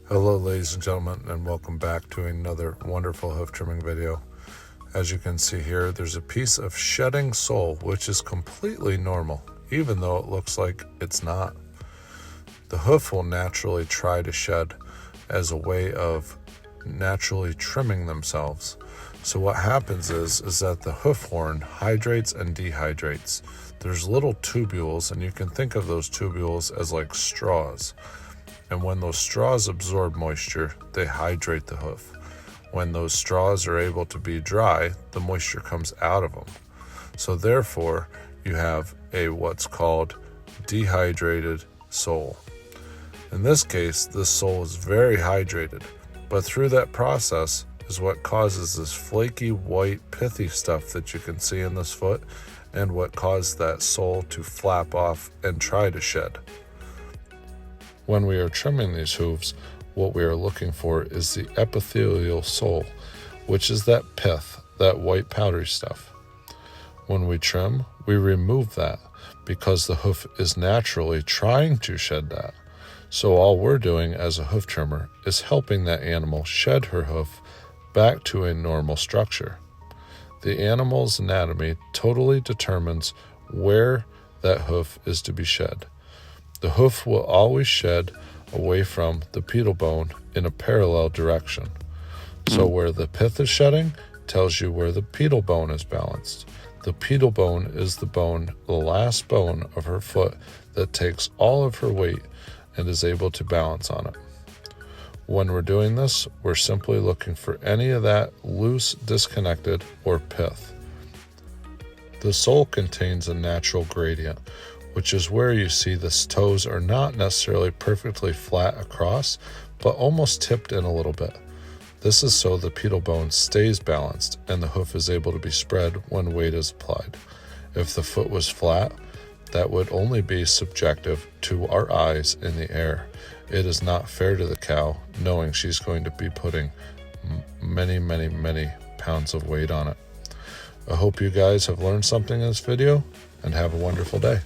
Hello ladies and gentlemen, and welcome back to another wonderful hoof trimming video. As you can see here, there's a piece of shedding sole which is completely normal, even though it looks like it's not. The hoof will naturally try to shed as a way of naturally trimming themselves. So what happens is that the hoof horn hydrates and dehydrates. There's little tubules, and you can think of those tubules as like straws. And when those straws absorb moisture, they hydrate the hoof. When those straws are able to be dry, the moisture comes out of them. So therefore, you have what's called dehydrated sole. In this case, this sole is very hydrated, but through that process is what causes this flaky, white, pithy stuff that you can see in this foot, and what caused that sole to flap off and try to shed. When we are trimming these hooves, what we are looking for is the epithelial sole, which is that pith, that white powdery stuff. When we trim, we remove that because the hoof is naturally trying to shed that. So all we're doing as a hoof trimmer is helping that animal shed her hoof back to a normal structure. The animal's anatomy totally determines where that hoof is to be shed. The hoof will always shed away from the pedal bone in a parallel direction. So where the pith is shedding tells you where the pedal bone is balanced. The pedal bone is the last bone of her foot that takes all of her weight and is able to balance on it. When we're doing this, we're simply looking for any of that loose, disconnected, or pith. The sole contains a natural gradient, which is where you see the toes are not necessarily perfectly flat across, but almost tipped in a little bit. This is so the pedal bone stays balanced and the hoof is able to be spread when weight is applied. If the foot was flat, that would only be subjective to our eyes in the air. It is not fair to the cow, knowing she's going to be putting many, many, many pounds of weight on it. I hope you guys have learned something in this video, and have a wonderful day.